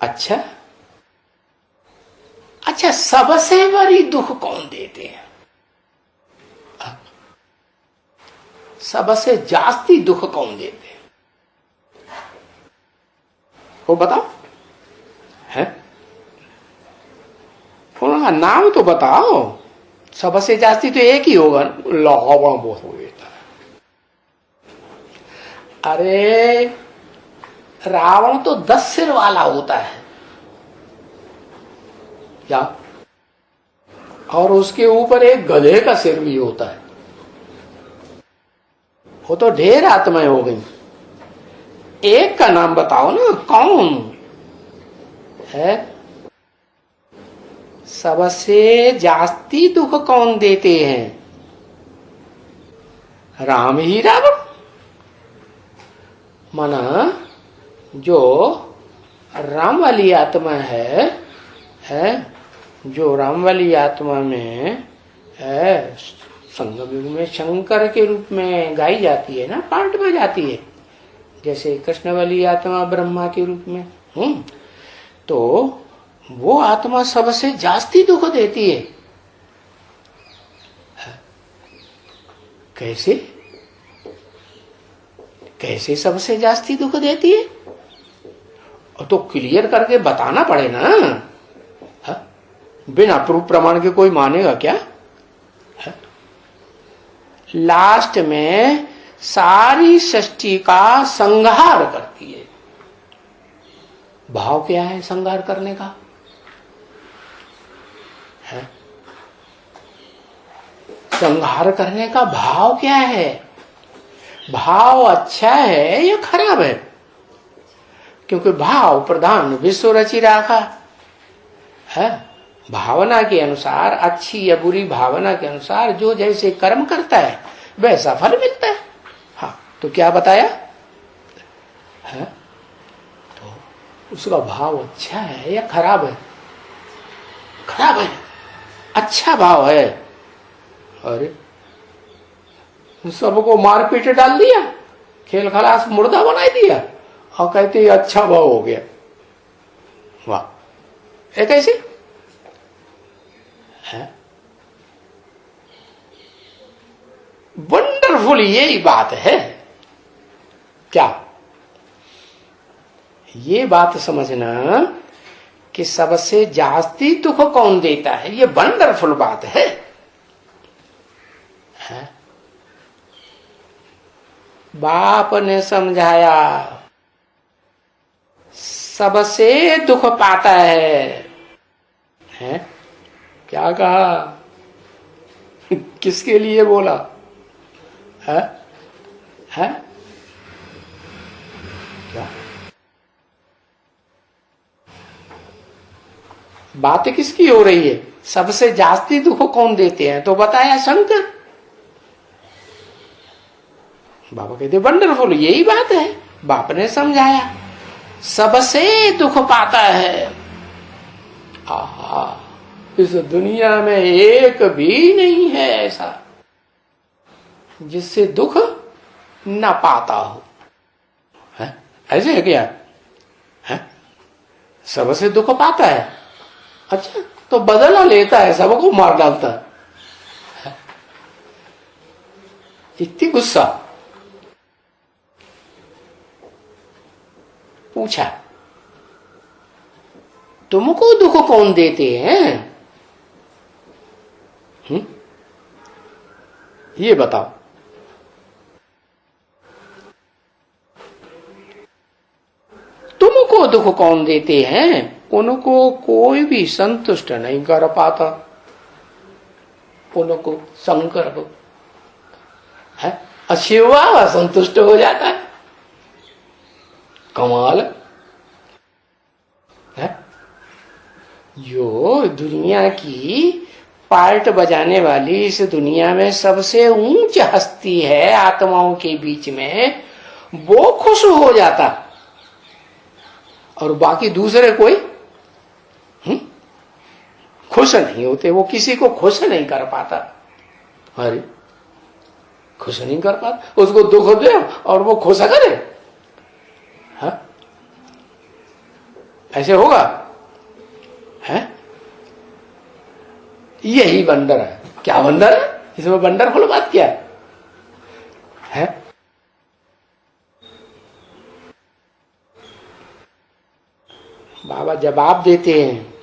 अच्छा अच्छा, सबसे बड़ी दुख कौन देते हैं? सबसे जास्ती दुख कौन देते हैं? वो बताओ है, उनका नाम तो बताओ। सबसे जास्ती तो एक ही होगा, रावण बहुत हो गया। अरे रावण तो 10 सिर वाला होता है क्या? और उसके ऊपर एक गधे का सिर भी होता है। वो तो ढेर आत्माएं हो गई। एक का नाम बताओ ना, कौन है? सबसे जास्ती दुख कौन देते हैं? राम ही रावण। माना जो राम वाली आत्मा है जो राम वाली आत्मा में है, संगम युग में शंकर के रूप में गाई जाती है ना, पाठ में जाती है। जैसे कृष्ण वाली आत्मा ब्रह्मा के रूप में। तो वो आत्मा सबसे जास्ती दुख देती है। कैसे कैसे सबसे जास्ती दुख देती है? तो क्लियर करके बताना पड़े ना। बिना प्रूफ प्रमाण के कोई मानेगा क्या? लास्ट में सारी सृष्टि का संहार करती है। भाव क्या है संहार करने का? है संहार करने का भाव क्या है? भाव अच्छा है या खराब है? क्योंकि भाव प्रधान विश्व रची रखा है। भावना के अनुसार, अच्छी या बुरी भावना के अनुसार जो जैसे कर्म करता है वैसा फल मिलता है। हाँ, तो क्या बताया है? तो उसका भाव अच्छा है या खराब है? खराब है। अच्छा भाव है। अरे सबको मारपीट डाल दिया, खेल खलास मुर्दा बना दिया और कहते अच्छा भाव हो गया। वाह, ये कैसे है? वंडरफुल, यही बात है। क्या ये बात समझना कि सबसे जास्ती दुख कौन देता है, ये वंडरफुल बात है। बाप ने समझाया सबसे दुख पाता है? क्या कहा? किसके लिए बोला है? क्या बात किसकी हो रही है? सबसे जास्ती दुख कौन देते हैं? तो बताया शंकर। बाबा कहते वंडरफुल, यही बात है। बाप ने समझाया सबसे दुख पाता है। आहा, इस दुनिया में एक भी नहीं है ऐसा जिससे दुख न पाता हो। है? ऐसे है क्या? है? सबसे दुख पाता है। अच्छा, तो बदला लेता है, सबको मार डालता है। इतनी गुस्सा। पूछा तुमको दुख कौन देते हैं? ये बताओ। तुमको दुख कौन देते हैं? उनको कोई भी संतुष्ट नहीं कर पाता। उनको शंकर है, अशिवा संतुष्ट हो जाता है। कमाल है। जो दुनिया की पार्ट बजाने वाली इस दुनिया में सबसे ऊंच हस्ती है आत्माओं के बीच में, वो खुश हो जाता और बाकी दूसरे कोई खुश नहीं होते। वो किसी को खुश नहीं कर पाता। अरे खुश नहीं कर पाता, उसको दुख दे और वो खुश करे। ऐसे होगा? है? यही बंदर है। क्या बंदर है? इसमें बंदर खुल बात क्या है? बाबा जवाब देते हैं,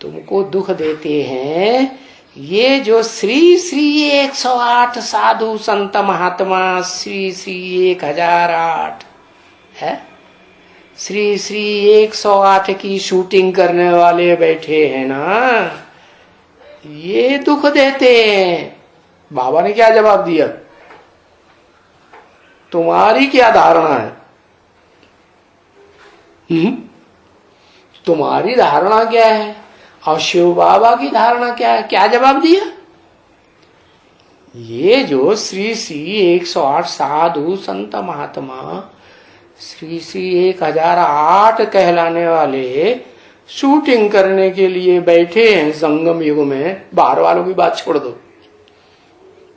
तुमको दुख देते हैं ये जो श्री श्री 108 साधु संत महात्मा, श्री श्री 1008 है, श्री श्री 108 की शूटिंग करने वाले बैठे हैं ना, ये दुख देते हैं। बाबा ने क्या जवाब दिया? तुम्हारी क्या धारणा है? तुम्हारी धारणा क्या है और शिव बाबा की धारणा क्या है? क्या जवाब दिया? ये जो श्री श्री 108 साधु संत महात्मा, श्री श्री 1008 कहलाने वाले शूटिंग करने के लिए बैठे हैं संगम युग में, बाहर वालों की बात छोड़ दो,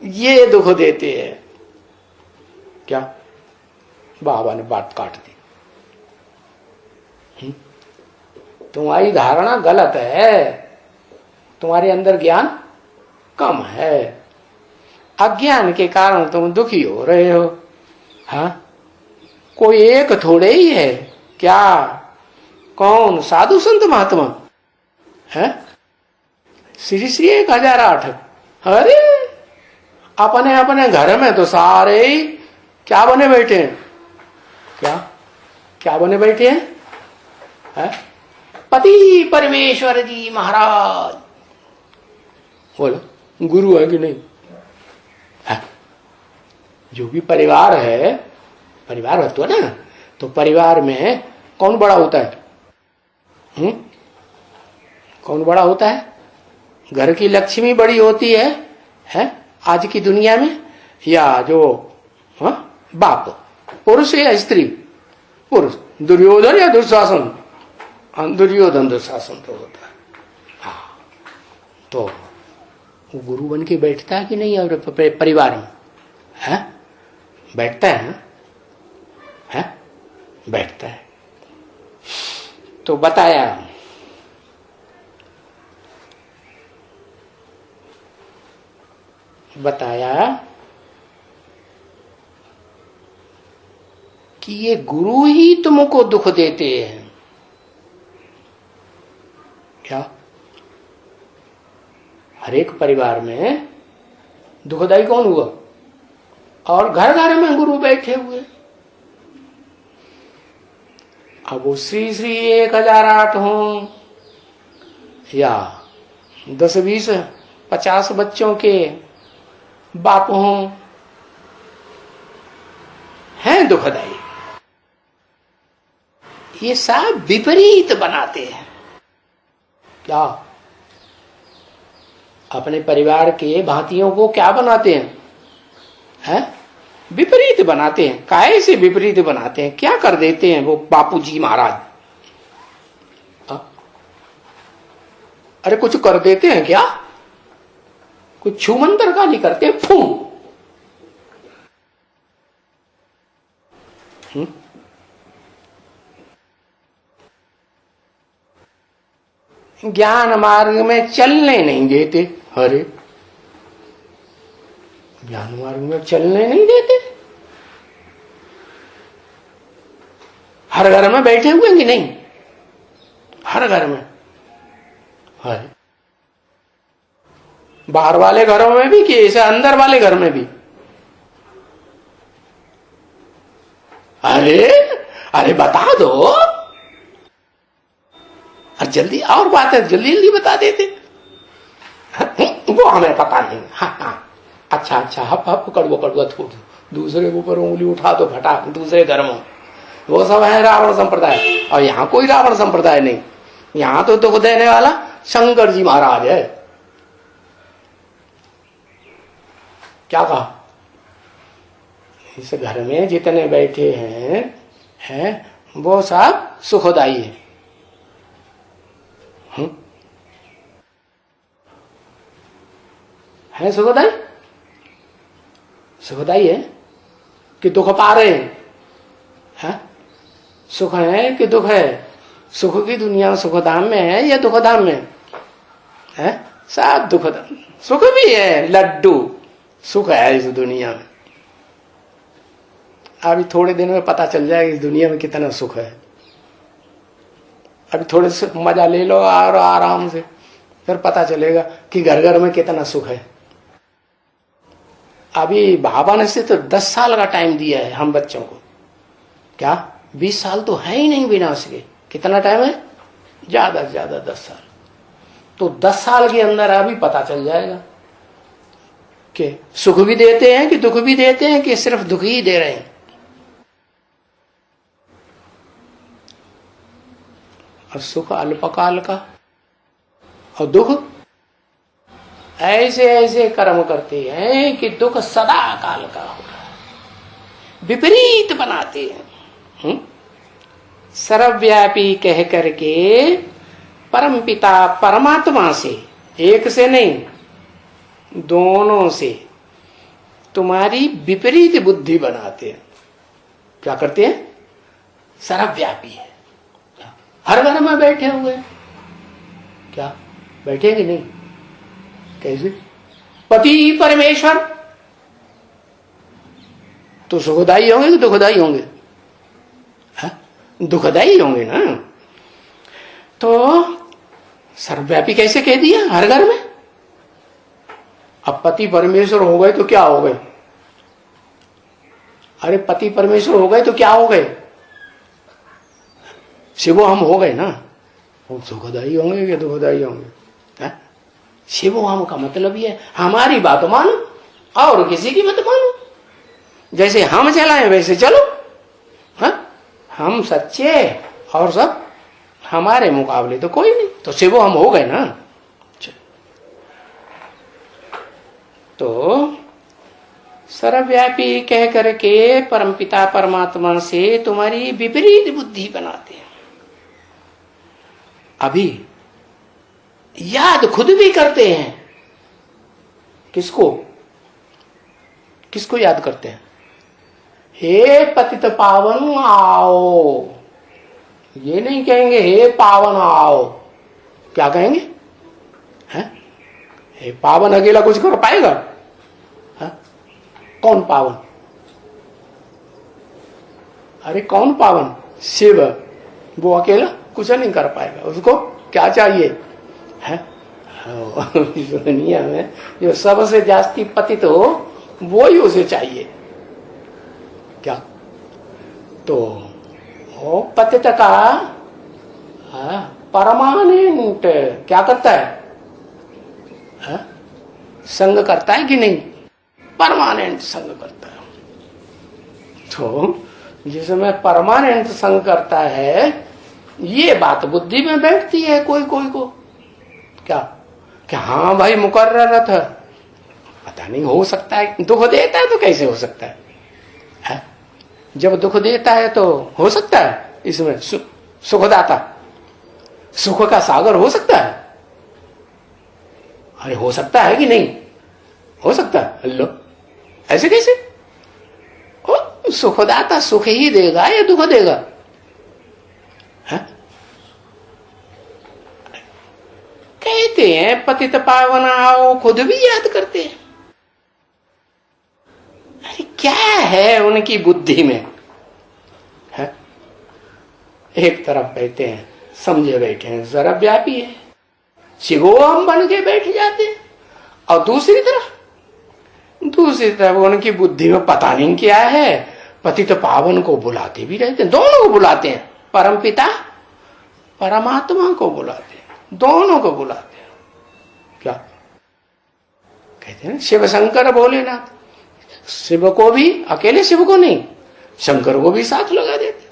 ये दुख देते हैं। क्या? बाबा ने बात काट दी। तुम्हारी धारणा गलत है, तुम्हारे अंदर ज्ञान कम है, अज्ञान के कारण तुम दुखी हो रहे हो। हाँ, कोई एक थोड़े ही है क्या? कौन? साधु संत महात्मा है, श्री श्री 1008। अरे अपने अपने घर में तो सारे ही क्या बने बैठे हैं? क्या क्या बने बैठे हैं? है? पति परमेश्वर जी महाराज। बोलो गुरु है कि नहीं है? जो भी परिवार है, परिवार है तो ना, तो परिवार में कौन बड़ा होता है? कौन बड़ा होता है? घर की लक्ष्मी बड़ी होती है आज की दुनिया में, या जो बाप, पुरुष या स्त्री? पुरुष। दुर्योधन या दुशासन? दुर्योधन दुशासन तो होता है। हाँ, तो वो गुरु बन के बैठता है कि नहीं और परिवार में? है? बैठता है ना? है? बैठता है। तो बताया कि ये गुरु ही तुमको दुख देते हैं। क्या? हर एक परिवार में दुखदाई कौन हुआ? और घर घर में गुरु बैठे हुए। अब वो श्री श्री 1008 हो या 10 20 50 बच्चों के बाप हो, हैं दुखदाई। ये सब विपरीत बनाते हैं। क्या? अपने परिवार के भांतियों को क्या बनाते हैं? विपरीत बनाते हैं। काहे से विपरीत बनाते हैं? क्या कर देते हैं वो बापूजी महाराज? अरे कुछ कर देते हैं क्या? कुछ छू मंतर का नहीं करते, फू। ज्ञान मार्ग में चलने नहीं देते। अरे ज्ञान मार्ग में चलने नहीं देते। हर घर में बैठे हुए कि नहीं? हर घर में। अरे बाहर वाले घरों में भी कि ऐसे अंदर वाले घर में भी? अरे अरे बता दो। जल्दी, और बात है, जल्दी जल्दी बता देते। वो हमें पता नहीं। हाँ हाँ, अच्छा अच्छा, हप हप कड़वा कड़वा थोड़ दो, दूसरे के ऊपर उंगली उठा दो, फटा दूसरे घर में। वो सब है रावण संप्रदाय। और यहाँ कोई रावण संप्रदाय नहीं। यहाँ तो दुख देने वाला शंकर जी महाराज है। क्या कहा? इस घर में जितने बैठे हैं वो सब सुखदाई है। है सुखदाई? सुखदाई है कि दुख पा रहे हैं? सुख है कि दुख है? सुख की दुनिया सुखधाम में है या दुखधाम में है? सब दुखधाम। सुख भी है, लड्डू सुख है इस दुनिया में। अभी थोड़े दिन में पता चल जाएगा इस दुनिया में कितना सुख है। अभी थोड़े से मजा ले लो और आराम से, फिर पता चलेगा कि घर घर में कितना सुख है। अभी बाबा ने से तो 10 साल का टाइम दिया है हम बच्चों को। क्या 20 साल तो है ही नहीं विनाश के। कितना टाइम है? ज्यादा से ज्यादा 10 साल। तो 10 साल के अंदर अभी पता चल जाएगा कि सुख भी देते हैं कि दुख भी देते हैं कि सिर्फ दुख ही दे रहे हैं। और सुख अल्पकाल का और दुख ऐसे ऐसे कर्म करते हैं कि दुख सदा काल का हो रहा है, विपरीत बनाते हैं। सर्वव्यापी कह करके परम पिता परमात्मा से, एक से नहीं दोनों से तुम्हारी विपरीत बुद्धि बनाते हैं। क्या करते हैं? सर्वव्यापी है, हर घर में बैठे हुए। क्या बैठेंगे? नहीं। कैसे? पति परमेश्वर तो सुखदायी होंगे कि दुखदायी होंगे? दुखदायी होंगे ना। तो सर्वव्यापी कैसे कह दिया? हर घर में। अब पति परमेश्वर हो गए तो क्या हो गए? अरे पति परमेश्वर हो गए तो क्या हो गए? शिवो हम हो गए ना। वो सुखदायी होंगे कि दुखदायी होंगे? शिवो हम का मतलब ये हमारी बात मानो और किसी की मत मानो। जैसे हम चलाएं वैसे चलो। हा? हम सच्चे और सब हमारे मुकाबले तो कोई नहीं। तो शिवो हम हो गए ना। तो सर्वव्यापी कह करके परमपिता परमात्मा से तुम्हारी विपरीत बुद्धि बनाते हैं। अभी याद खुद भी करते हैं। किसको? किसको याद करते हैं? हे पतित पावन आओ। ये नहीं कहेंगे हे पावन आओ। क्या कहेंगे? हैं? हे पावन अकेला कुछ कर पाएगा? है? कौन पावन? अरे कौन पावन? शिव। वो अकेला कुछ नहीं कर पाएगा। उसको क्या चाहिए है? दुनिया में जो सबसे जास्ती पतित हो वो ही उसे चाहिए। क्या? तो वो पतित का परमानेंट क्या करता है? संग करता है कि नहीं? परमानेंट संग करता है। तो जिसमें परमानेंट संग करता है ये बात बुद्धि में बैठती है कोई कोई को। क्या हाँ भाई मुकर्रर था, पता नहीं हो सकता है। दुख देता है तो कैसे हो सकता है? जब दुख देता है तो हो सकता है इसमें सुखदाता, सुख का सागर हो सकता है? अरे हो सकता है कि नहीं? हो सकता है। अल्लो ऐसे कैसे? सुखदाता सुख ही देगा या दुख देगा? कहते हैं पतित पावन आओ, खुद भी याद करते हैं। अरे क्या है उनकी बुद्धि में? है? एक तरफ कहते हैं समझे बैठे हैं सर्वव्यापी है, शिवोहम बन के बैठ जाते हैं, और दूसरी तरफ उनकी बुद्धि में पता नहीं क्या है, पतित पावन को बुलाते भी रहते हैं। दोनों को बुलाते हैं, परमपिता परमात्मा को बुलाते हैं, दोनों को बुलाते हैं। क्या कहते हैं? शिव शंकर भोलेनाथ। शिव को भी, अकेले शिव को नहीं, शंकर को भी साथ लगा देते।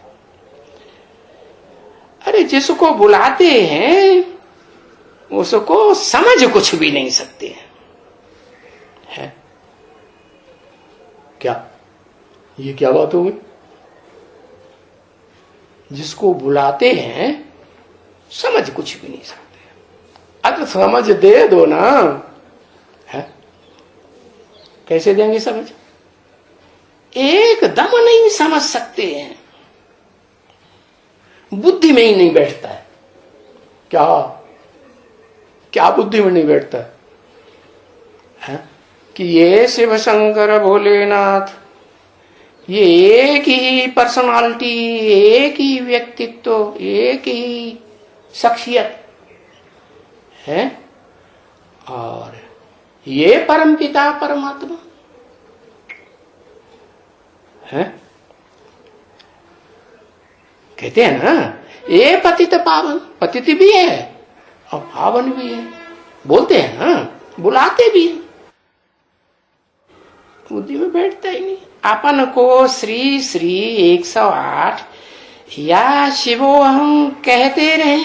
अरे जिसको बुलाते हैं उसको समझ कुछ भी नहीं सकते हैं। है? क्या ये क्या बात हो गई? जिसको बुलाते हैं समझ कुछ भी नहीं सकते। अगर समझ दे दो ना, है? कैसे देंगे समझ? एकदम नहीं समझ सकते हैं। बुद्धि में ही नहीं बैठता है। क्या क्या बुद्धि में नहीं बैठता है? कि ये शिव शंकर भोलेनाथ, ये एक ही पर्सनालिटी, एक ही व्यक्तित्व, एक ही शख्सियत है, और ये परमपिता परमात्मा है। कहते हैं ना, ये पतित पावन, पतित भी है और पावन भी है, बोलते हैं ना, बुलाते भी हैं, बुद्धि में बैठता ही नहीं। अपन को श्री श्री 108 या शिवो हम कहते रहे,